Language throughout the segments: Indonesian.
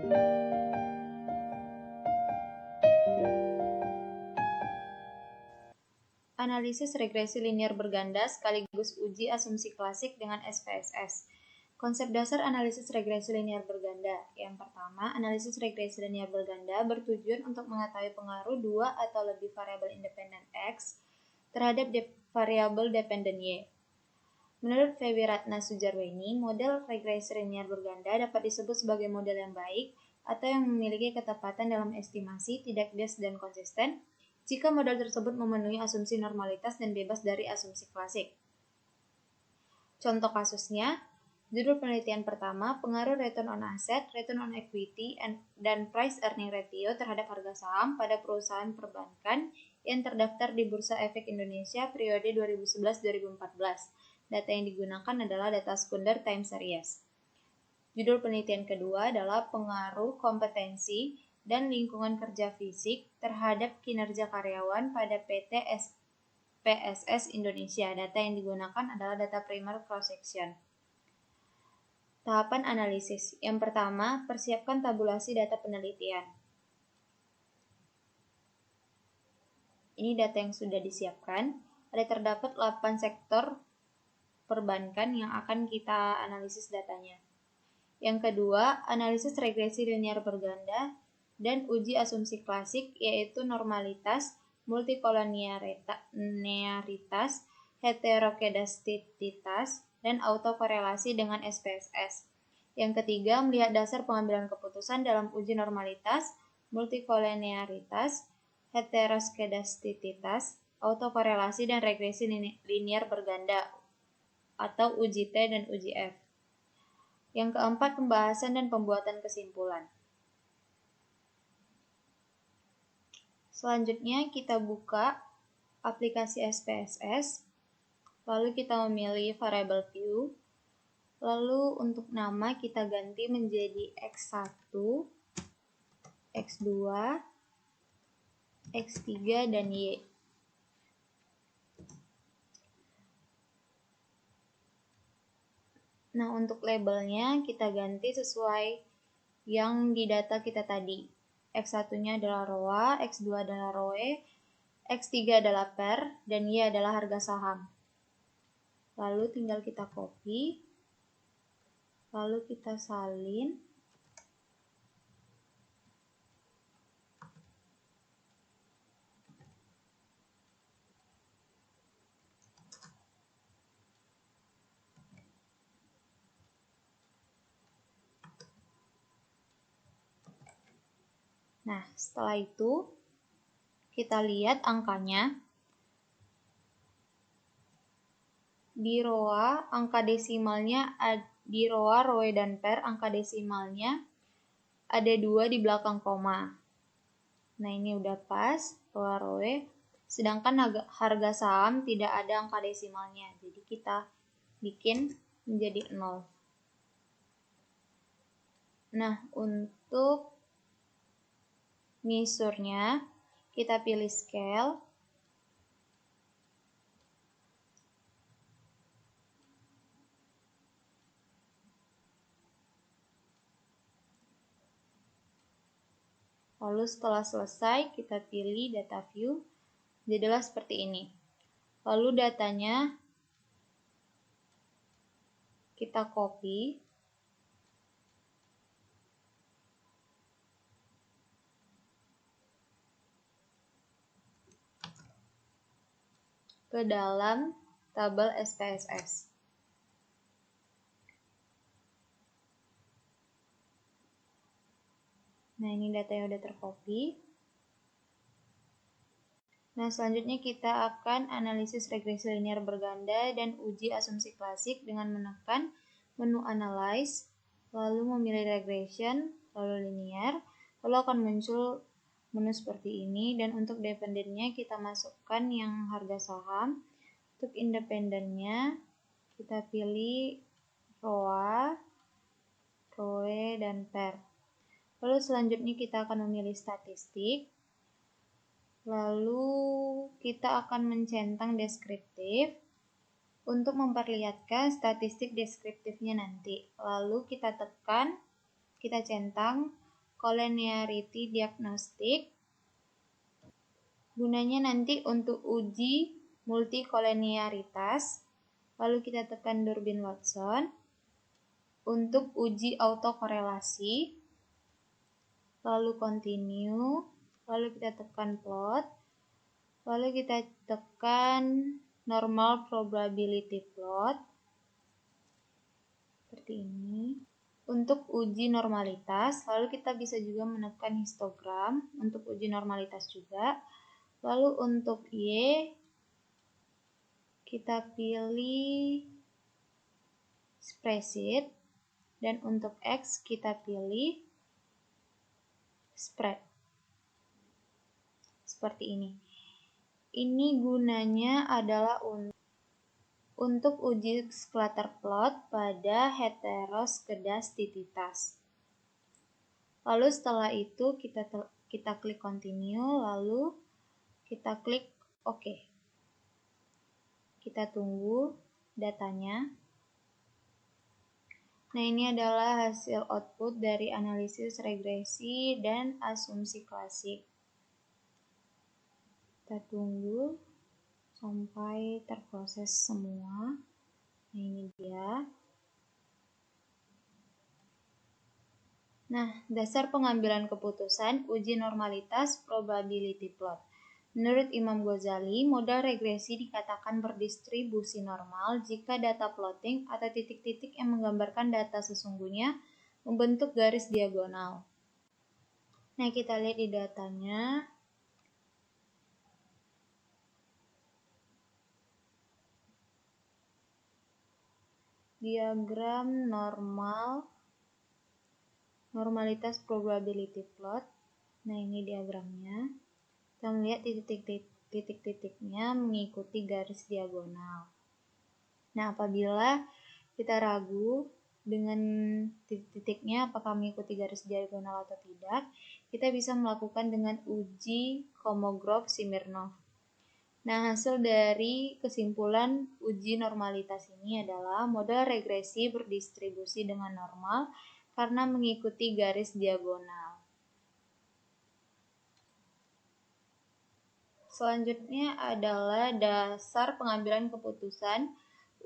Analisis regresi linear berganda sekaligus uji asumsi klasik dengan SPSS. Konsep dasar analisis regresi linear berganda. Yang pertama, analisis regresi linear berganda bertujuan untuk mengetahui pengaruh dua atau lebih variabel independen X terhadap variabel dependen Y. Menurut Febi Ratna Sujarweni, model regresi linear berganda dapat disebut sebagai model yang baik atau yang memiliki ketepatan dalam estimasi, tidak bias dan konsisten, jika model tersebut memenuhi asumsi normalitas dan bebas dari asumsi klasik. Contoh kasusnya, judul penelitian pertama, pengaruh return on asset, return on equity, dan price earning ratio terhadap harga saham pada perusahaan perbankan yang terdaftar di Bursa Efek Indonesia periode 2011-2014. Data yang digunakan adalah data sekunder time series. Judul penelitian kedua adalah pengaruh kompetensi dan lingkungan kerja fisik terhadap kinerja karyawan pada PT PSS Indonesia. Data yang digunakan adalah data primer cross-section. Tahapan analisis. Yang pertama, persiapkan tabulasi data penelitian. Ini data yang sudah disiapkan. Ada terdapat 8 sektor perbankan yang akan kita analisis datanya. Yang kedua, analisis regresi linear berganda dan uji asumsi klasik, yaitu normalitas, multikolonialitas, heterokedastisitas, dan autokorelasi dengan SPSS. Yang ketiga, melihat dasar pengambilan keputusan dalam uji normalitas, multikolonialitas, heterokedastisitas, autokorelasi, dan regresi linear berganda atau uji T dan uji F. Yang keempat, pembahasan dan pembuatan kesimpulan. Selanjutnya kita buka aplikasi SPSS, lalu kita memilih variable view, lalu untuk nama kita ganti menjadi X1, X2, X3, dan Y. Nah, untuk labelnya kita ganti sesuai yang di data kita tadi. X1-nya adalah ROA, X2 adalah ROE, X3 adalah PER, dan Y adalah harga saham. Lalu tinggal kita copy, lalu kita salin. Nah, setelah itu kita lihat angkanya. Di ROA, angka desimalnya di ROA, ROE, dan PER, angka desimalnya ada 2 di belakang koma. Nah, ini udah pas, ROA, ROE. Sedangkan harga saham tidak ada angka desimalnya. Jadi kita bikin menjadi 0. Nah, untuk measure-nya, kita pilih scale. Lalu setelah selesai, kita pilih data view. Jadilah seperti ini. Lalu datanya kita copy. Ke dalam tabel SPSS. Nah, ini data yang udah tercopy. Nah, selanjutnya kita akan analisis regresi linear berganda dan uji asumsi klasik dengan menekan menu Analyze, lalu memilih Regression, lalu Linear, lalu akan muncul menu seperti ini, dan untuk dependennya kita masukkan yang harga saham. Untuk independennya kita pilih ROA, ROE, dan PER. Lalu selanjutnya kita akan memilih statistik. Lalu kita akan mencentang deskriptif untuk memperlihatkan statistik deskriptifnya nanti. Lalu kita tekan, kita centang, collinearity diagnostic. Gunanya nanti untuk uji multicollinearitas. Lalu kita tekan Durbin-Watson. Untuk uji autokorelasi. Lalu continue. Lalu kita tekan plot. Lalu kita tekan normal probability plot. Seperti ini. Untuk uji normalitas, lalu kita bisa juga menekan histogram untuk uji normalitas juga. Lalu untuk Y, kita pilih spreadsheet. Dan untuk X, kita pilih spread. Seperti ini. Ini gunanya adalah untuk uji scatter plot pada heteroskedastisitas. Lalu setelah itu kita klik continue, lalu kita klik OK. Kita tunggu datanya. Nah, ini adalah hasil output dari analisis regresi dan asumsi klasik. Kita tunggu sampai terproses semua. Nah, ini dia. Nah, dasar pengambilan keputusan uji normalitas probability plot. Menurut Imam Ghazali, model regresi dikatakan berdistribusi normal jika data plotting atau titik-titik yang menggambarkan data sesungguhnya membentuk garis diagonal. Nah, kita lihat di datanya. Diagram normalitas probability plot. Nah, ini diagramnya. Kita melihat titik-titiknya mengikuti garis diagonal. Nah, apabila kita ragu dengan titik-titiknya apakah mengikuti garis diagonal atau tidak, kita bisa melakukan dengan uji Kolmogorov-Smirnov. Nah, hasil dari kesimpulan uji normalitas ini adalah model regresi berdistribusi dengan normal karena mengikuti garis diagonal. Selanjutnya adalah dasar pengambilan keputusan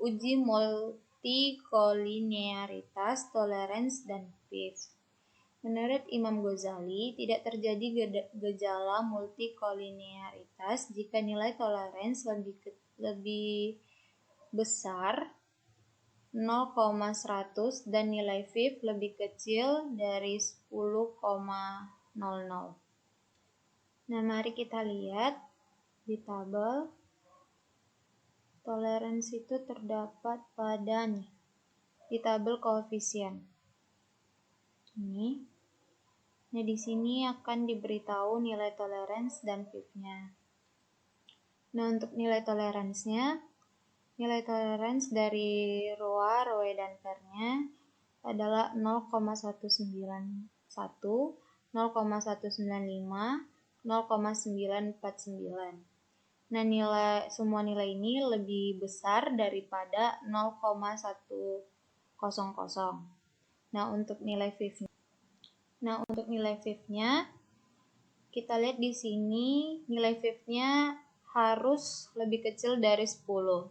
uji multicollinearitas, tolerance, dan Fives. Menurut Imam Ghazali, tidak terjadi gejala multicollinearitas jika nilai tolerance lebih besar 0,100 dan nilai Fives lebih kecil dari 10,00. Nah, mari kita lihat di tabel. Tolerance itu terdapat pada di tabel koefisien. Ini. Nah, di sini akan diberitahu nilai tolerance dan Fives-nya. Nah, untuk nilai tolerance-nya, nilai tolerance dari Rowe dan Pair-nya adalah 0,191, 0,195, 0,949. Nah, semua nilai ini lebih besar daripada 0,100. Nah, untuk nilai Fives-nya, kita lihat di sini nilai Fives-nya harus lebih kecil dari 10.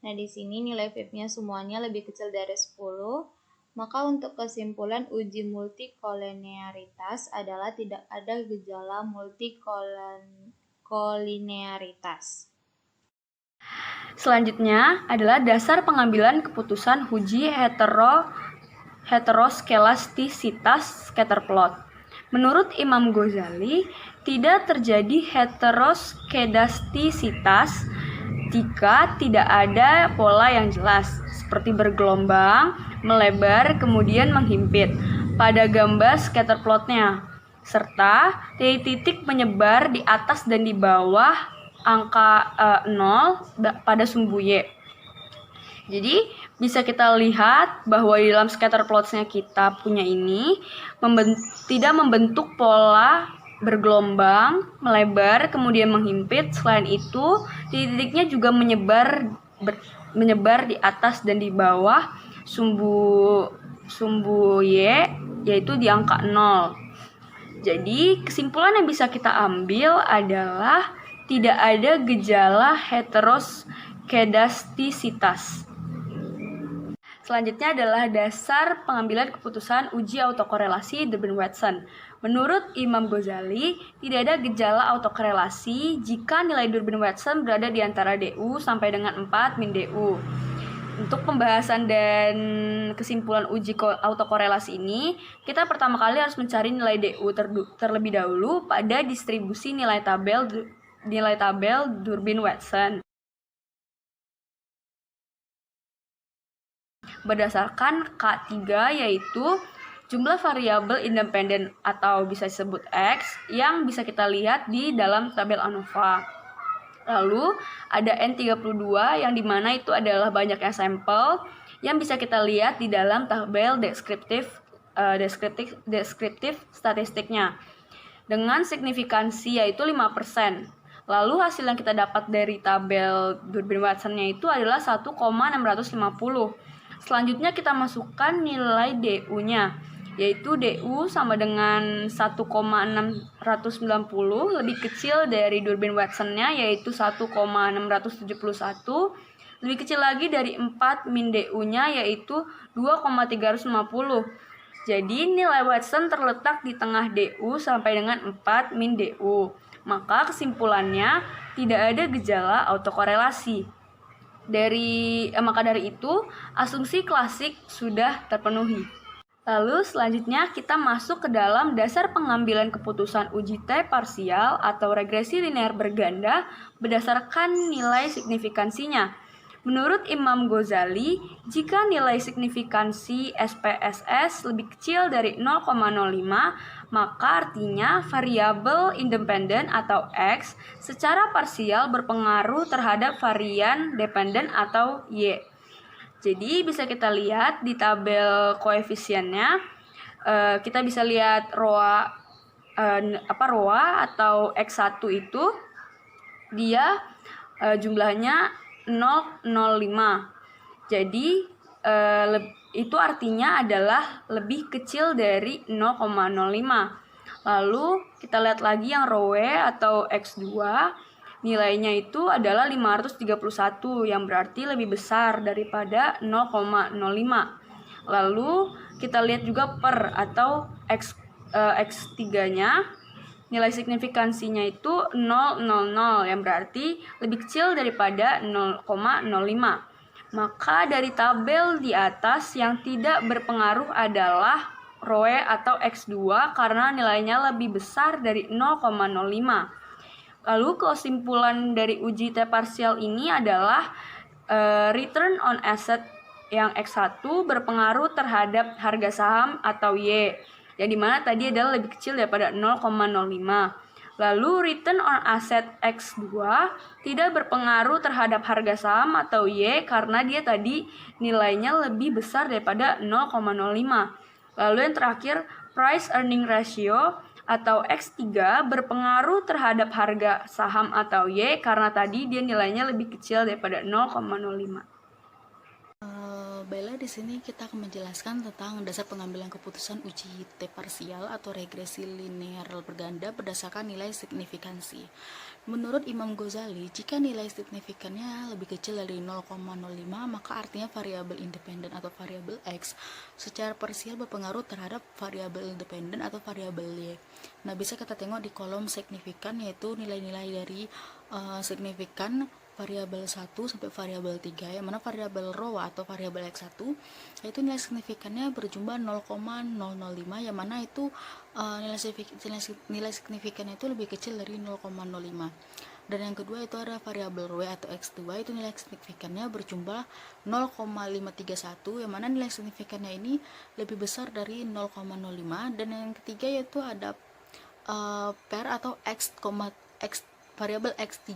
Nah, di sini nilai Fives-nya semuanya lebih kecil dari 10. Maka untuk kesimpulan uji multicollinearitas adalah tidak ada gejala multicollinearitas. Selanjutnya adalah dasar pengambilan keputusan uji heteroskedastisitas scatter plot. Menurut Imam Ghazali, tidak terjadi heteroskedastisitas jika tidak ada pola yang jelas, seperti bergelombang, melebar, kemudian menghimpit pada gambar scatter plotnya, serta titik-titik menyebar di atas dan di bawah angka 0 pada sumbu Y. Jadi bisa kita lihat bahwa di dalam scatter plots-nya kita punya ini tidak membentuk pola bergelombang, melebar, kemudian menghimpit. Selain itu, titik-titiknya juga menyebar di atas dan di bawah sumbu Y, yaitu di angka 0. Jadi, kesimpulan yang bisa kita ambil adalah tidak ada gejala heteroskedastisitas. Selanjutnya adalah dasar pengambilan keputusan uji autokorelasi Durbin-Watson. Menurut Imam Ghazali, tidak ada gejala autokorelasi jika nilai Durbin-Watson berada di antara DU sampai dengan 4 min DU. Untuk pembahasan dan kesimpulan uji autokorelasi ini, kita pertama kali harus mencari nilai DU terlebih dahulu pada distribusi nilai tabel Durbin-Watson. Berdasarkan K3 yaitu jumlah variabel independen atau bisa disebut X yang bisa kita lihat di dalam tabel ANOVA. Lalu ada N32 yang dimana itu adalah banyaknya sampel yang bisa kita lihat di dalam tabel deskriptif statistiknya dengan signifikansi yaitu 5%. Lalu hasil yang kita dapat dari tabel Durbin-Watson-nya itu adalah 1,650. Selanjutnya kita masukkan nilai DU-nya, yaitu DU sama dengan 1,690 lebih kecil dari Durbin-Watson-nya yaitu 1,671, lebih kecil lagi dari 4 min DU-nya yaitu 2,350. Jadi nilai Watson terletak di tengah DU sampai dengan 4 min DU. Maka kesimpulannya tidak ada gejala autokorelasi. Maka dari itu, asumsi klasik sudah terpenuhi. Lalu selanjutnya kita masuk ke dalam dasar pengambilan keputusan uji T parsial atau regresi linear berganda berdasarkan nilai signifikansinya. Menurut Imam Ghazali, jika nilai signifikansi SPSS lebih kecil dari 0,05, maka artinya variabel independen atau X secara parsial berpengaruh terhadap varian dependen atau Y. Jadi bisa kita lihat di tabel koefisiennya, kita bisa lihat ROA atau X1 itu dia jumlahnya 0,05. Jadi itu artinya adalah lebih kecil dari 0,05. Lalu kita lihat lagi yang ρ atau X2, nilainya itu adalah 531 yang berarti lebih besar daripada 0,05. Lalu kita lihat juga per atau X3-nya, nilai signifikansinya itu 0,00 yang berarti lebih kecil daripada 0,05. Maka dari tabel di atas yang tidak berpengaruh adalah ρ atau X2 karena nilainya lebih besar dari 0,05. Lalu kesimpulan dari uji T parsial ini adalah return on asset yang X1 berpengaruh terhadap harga saham atau Y, yang dimana tadi adalah lebih kecil daripada 0,05. Lalu return on asset X2 tidak berpengaruh terhadap harga saham atau Y karena dia tadi nilainya lebih besar daripada 0,05. Lalu yang terakhir, price earning ratio atau X3 berpengaruh terhadap harga saham atau Y karena tadi dia nilainya lebih kecil daripada 0,05. Baiklah, di sini kita akan menjelaskan tentang dasar pengambilan keputusan uji T parsial atau regresi linear berganda berdasarkan nilai signifikansi. Menurut Imam Ghazali, jika nilai signifikannya lebih kecil dari 0,05, maka artinya variabel independen atau variabel X secara parsial berpengaruh terhadap variabel dependen atau variabel Y. Nah, bisa kita tengok di kolom signifikan, yaitu nilai-nilai dari signifikan variabel 1 sampai variabel 3, yang mana variabel ρ atau variabel X1 yaitu nilai signifikannya berjumlah 0,005, yang mana itu nilai signifikannya itu lebih kecil dari 0,05. Dan yang kedua itu ada variabel ρ atau X2, itu nilai signifikannya berjumlah 0,531, yang mana nilai signifikannya ini lebih besar dari 0,05. Dan yang ketiga yaitu ada pair atau variabel X3,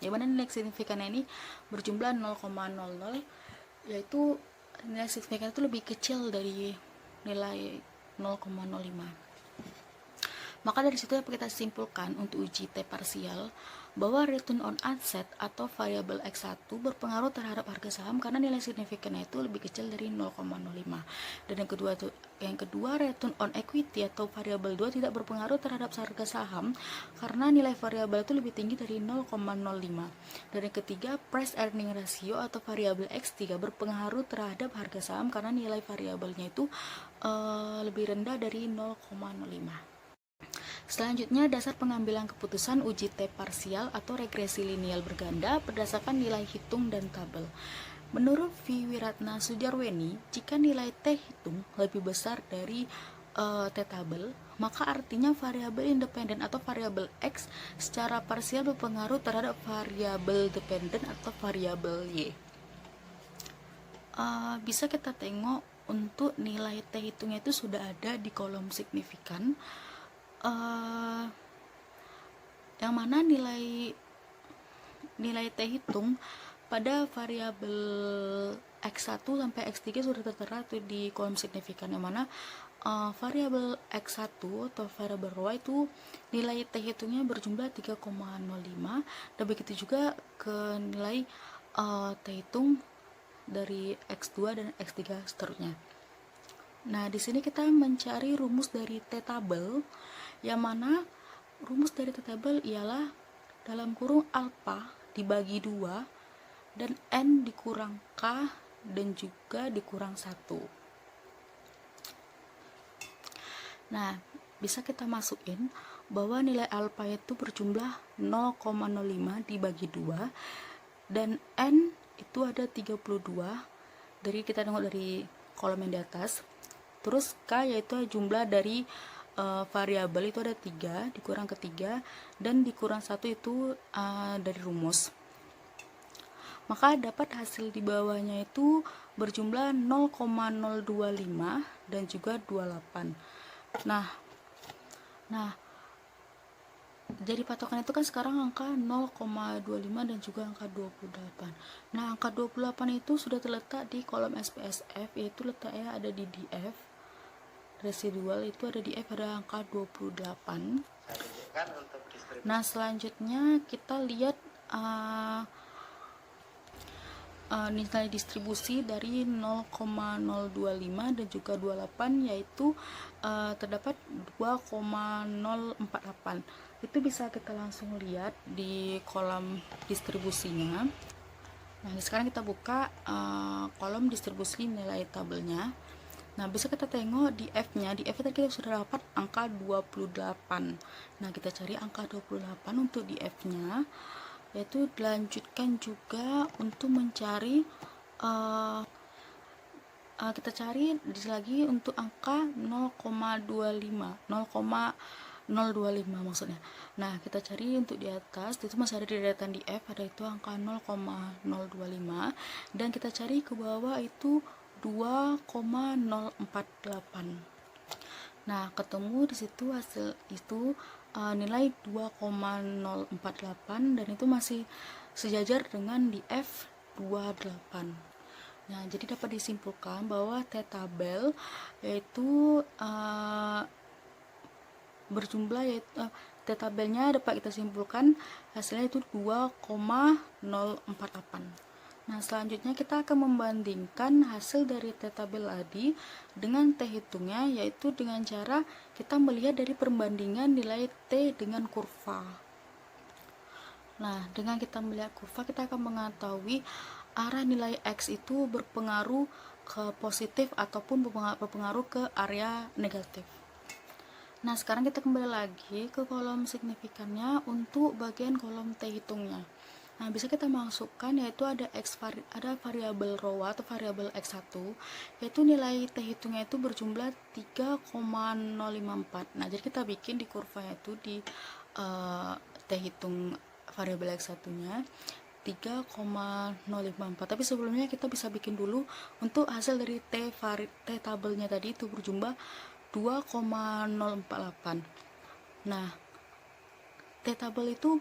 yang mana nilai signifikannya ini berjumlah 0,00, yaitu nilai signifikan itu lebih kecil dari nilai 0,05. Maka dari situ dapat kita simpulkan untuk uji T parsial bahwa return on asset atau variabel X1 berpengaruh terhadap harga saham karena nilai signifikannya itu lebih kecil dari 0,05. Dan yang kedua itu Yang kedua, return on equity atau variabel 2 tidak berpengaruh terhadap harga saham karena nilai variabel itu lebih tinggi dari 0,05. Dan yang ketiga, price earning ratio atau variabel X3 berpengaruh terhadap harga saham karena nilai variabelnya itu lebih rendah dari 0,05. Selanjutnya, dasar pengambilan keputusan uji T parsial atau regresi linear berganda berdasarkan nilai hitung dan tabel. Menurut V. Wiratna Sujarweni, jika nilai T hitung lebih besar dari T tabel, maka artinya variabel independen atau variabel X secara parsial berpengaruh terhadap variabel dependen atau variabel Y. Bisa kita tengok untuk nilai T hitungnya itu sudah ada di kolom signifikan, yang mana nilai T hitung pada variabel X1 sampai X3 sudah tertera tuh di kolom signifikan, yang mana variabel X1 atau variabel ρ itu nilai T hitungnya berjumlah 3,05, dan begitu juga ke nilai T hitung dari X2 dan X3 seterusnya. Nah, di sini kita mencari rumus dari T tabel, yang mana rumus dari T tabel ialah dalam kurung alfa dibagi 2 dan N dikurang K dan juga dikurang 1. Nah, bisa kita masukin bahwa nilai alfa itu berjumlah 0,05 dibagi 2 dan N itu ada 32. Dari kita tengok dari kolom yang di atas. Terus K yaitu jumlah dari variabel itu ada 3 dikurang ke 3 dan dikurang 1 itu dari rumus. Maka dapat hasil di bawahnya itu berjumlah 0,025 dan juga 28. Nah, jadi patokan itu kan sekarang angka 0,25 dan juga angka 28. Nah, angka 28 itu sudah terletak di kolom SPSF, yaitu letaknya ada di DF. Residual itu ada di F, ada angka 28. Nah, selanjutnya kita lihat nilai distribusi dari 0,025 dan juga 28, yaitu terdapat 2,048. Itu bisa kita langsung lihat di kolom distribusinya. Nah, sekarang kita buka kolom distribusi nilai tabelnya. Nah, bisa kita tengok di F-nya. Di F tadi kita sudah dapat angka 28. Nah, kita cari angka 28 untuk di F-nya, yaitu dilanjutkan juga untuk mencari kita cari lagi untuk angka 0,25 maksudnya. Nah, kita cari untuk di atas, itu masih ada di deretan di F, ada itu angka 0,025, dan kita cari ke bawah itu 2,048. Nah, ketemu di situ hasil itu nilai 2,048 dan itu masih sejajar dengan di F28. Nah, jadi dapat disimpulkan bahwa T tabel yaitu berjumlah, yaitu T tabelnya dapat kita simpulkan hasilnya itu 2,048. Nah, selanjutnya kita akan membandingkan hasil dari T tabel tadi dengan T hitungnya, yaitu dengan cara kita melihat dari perbandingan nilai T dengan kurva. Nah, dengan kita melihat kurva, kita akan mengetahui arah nilai X itu berpengaruh ke positif ataupun berpengaruh ke area negatif. Nah, sekarang kita kembali lagi ke kolom signifikannya untuk bagian kolom T hitungnya. Nah, bisa kita masukkan yaitu ada variabel ρ atau variabel X1, yaitu nilai T hitungnya itu berjumlah 3,054. Nah, jadi kita bikin di kurvanya itu di T hitung variabel X1 nya 3,054. Tapi sebelumnya kita bisa bikin dulu untuk hasil dari T tabelnya tadi itu berjumlah 2,048. Nah, T tabel itu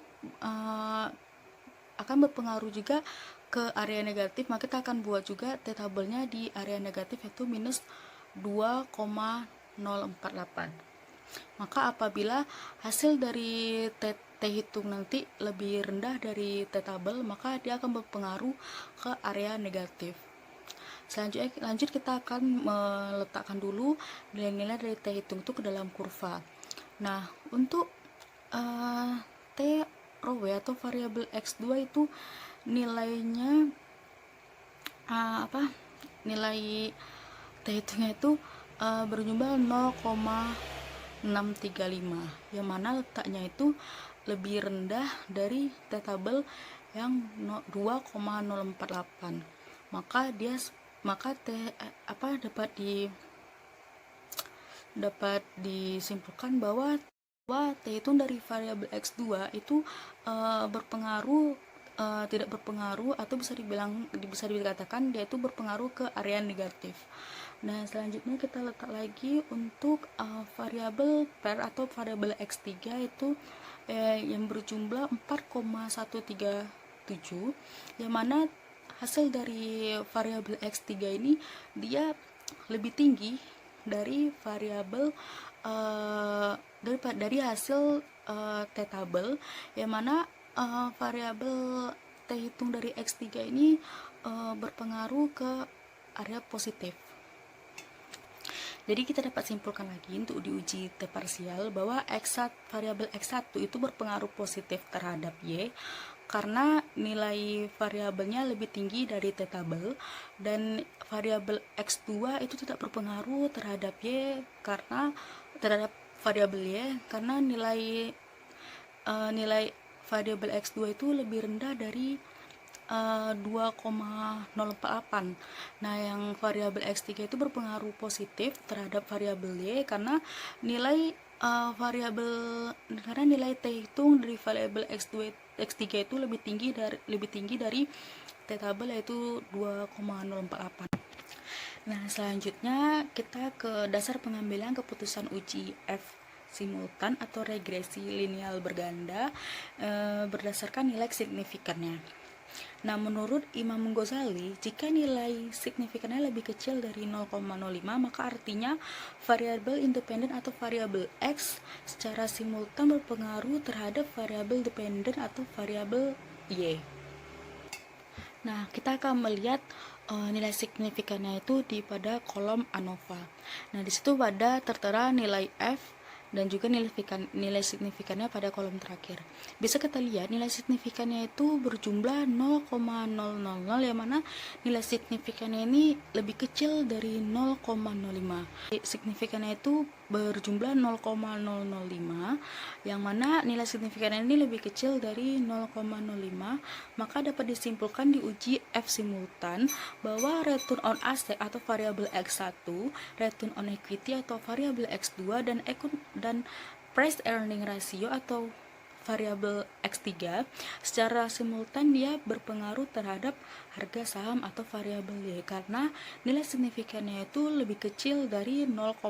akan berpengaruh juga ke area negatif, maka kita akan buat juga T tabelnya di area negatif, yaitu minus 2,048. Maka apabila hasil dari T hitung nanti lebih rendah dari T tabel, maka dia akan berpengaruh ke area negatif. Selanjutnya lanjut kita akan meletakkan dulu nilai-nilai dari T hitung itu ke dalam kurva. Nah, untuk T row atau variabel X2 itu nilainya nilai T hitungnya itu berjumlah 0,635, yang mana letaknya itu lebih rendah dari T tabel yang 2,048. Maka dapat disimpulkan bahwa T hitung dari variabel X2 itu tidak berpengaruh, atau bisa dikatakan dia itu berpengaruh ke area negatif. Nah, selanjutnya kita letak lagi untuk variabel per atau variabel X3 itu yang berjumlah 4,137, yang mana hasil dari variabel X3 ini dia lebih tinggi dari variabel dari hasil T tabel, yang mana variabel T hitung dari X3 ini berpengaruh ke area positif. Jadi kita dapat simpulkan lagi untuk diuji T parsial bahwa variabel X1 itu berpengaruh positif terhadap Y karena nilai variabelnya lebih tinggi dari T tabel, dan variabel X2 itu tidak berpengaruh terhadap variabel Y karena nilai variabel X2 itu lebih rendah dari 2,048. Nah, yang variabel X3 itu berpengaruh positif terhadap variabel Y karena nilai T hitung dari variabel X3 itu lebih tinggi dari T tabel, yaitu 2,048. Nah, selanjutnya kita ke dasar pengambilan keputusan uji F simultan atau regresi linear berganda berdasarkan nilai signifikannya. Nah, menurut Imam Ghazali, jika nilai signifikannya lebih kecil dari 0,05, maka artinya variabel independen atau variabel X secara simultan berpengaruh terhadap variabel dependen atau variabel Y. Nah, kita akan melihat nilai signifikannya itu pada kolom ANOVA. Nah, di situ tertera nilai F dan juga nilai signifikannya pada kolom terakhir. Bisa kita lihat nilai signifikannya itu berjumlah 0,000, yang mana nilai signifikannya ini lebih kecil dari 0,05. Signifikannya itu berjumlah 0,005, yang mana nilai signifikannya ini lebih kecil dari 0,05, maka dapat disimpulkan di uji F simultan bahwa return on asset atau variabel X1, return on equity atau variabel X2, dan price earning ratio atau variabel X3 secara simultan dia berpengaruh terhadap harga saham atau variabel Y karena nilai signifikannya itu lebih kecil dari 0,05.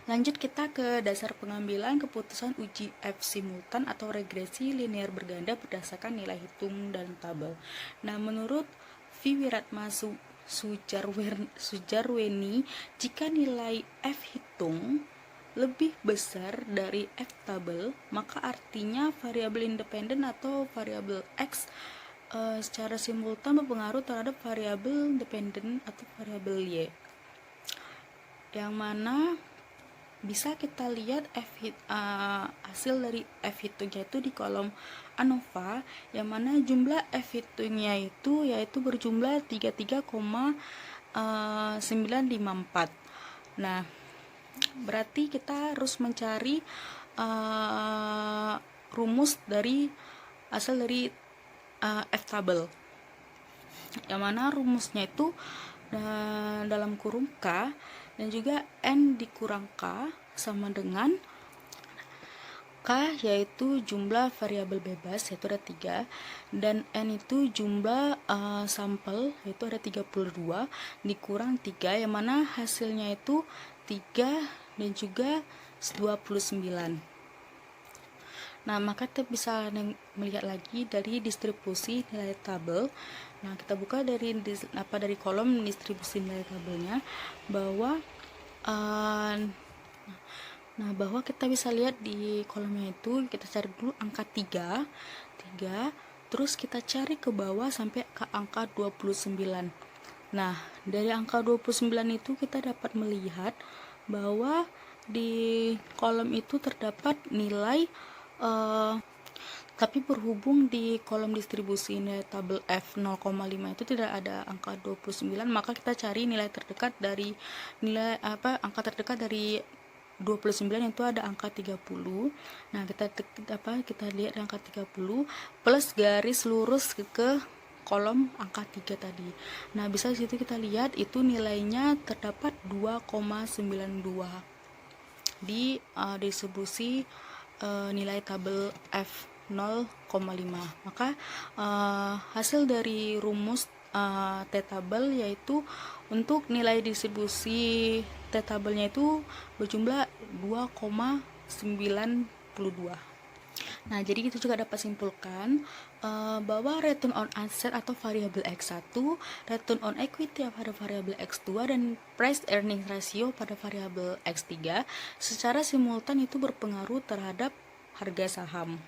Lanjut kita ke dasar pengambilan keputusan uji F simultan atau regresi linear berganda berdasarkan nilai hitung dan tabel. Nah, menurut V. Wiratma Sujarweni, jika nilai F hitung lebih besar dari F tabel, maka artinya variabel independen atau variabel X secara simultan berpengaruh terhadap variabel dependen atau variabel Y, yang mana bisa kita lihat hasil dari F hitungnya itu di kolom ANOVA, yang mana jumlah F hitungnya itu yaitu berjumlah 33,954. Nah, berarti kita harus mencari rumus dari hasil dari F tabel, yang mana rumusnya itu dalam kurung K dan juga N dikurang K sama dengan K yaitu jumlah variabel bebas yaitu ada 3, dan N itu jumlah sampel yaitu ada 32 dikurang 3, yang mana hasilnya itu 3 dan juga 29. Nah, maka kita bisa melihat lagi dari distribusi nilai tabel. Nah, kita buka dari kolom distribusi nilai tabelnya bahwa bahwa kita bisa lihat di kolomnya itu kita cari dulu angka 3, terus kita cari ke bawah sampai ke angka 29. Nah, dari angka 29 itu kita dapat melihat bahwa di kolom itu terdapat nilai tapi berhubung di kolom distribusi nilai tabel F 0,5 itu tidak ada angka 29, maka kita cari nilai terdekat dari angka terdekat dari 29 itu ada angka 30. Nah, kita lihat angka 30 plus garis lurus ke kolom angka 3 tadi. Nah, bisa di situ kita lihat itu nilainya terdapat 2,92 di distribusi nilai tabel F 0,5. Maka hasil dari rumus T-tabel yaitu untuk nilai distribusi T-tabelnya itu berjumlah 2,92. Nah, jadi kita juga dapat simpulkan bahwa return on asset atau variabel X1, return on equity pada variabel X2, dan price earning ratio pada variabel X3 secara simultan itu berpengaruh terhadap harga saham.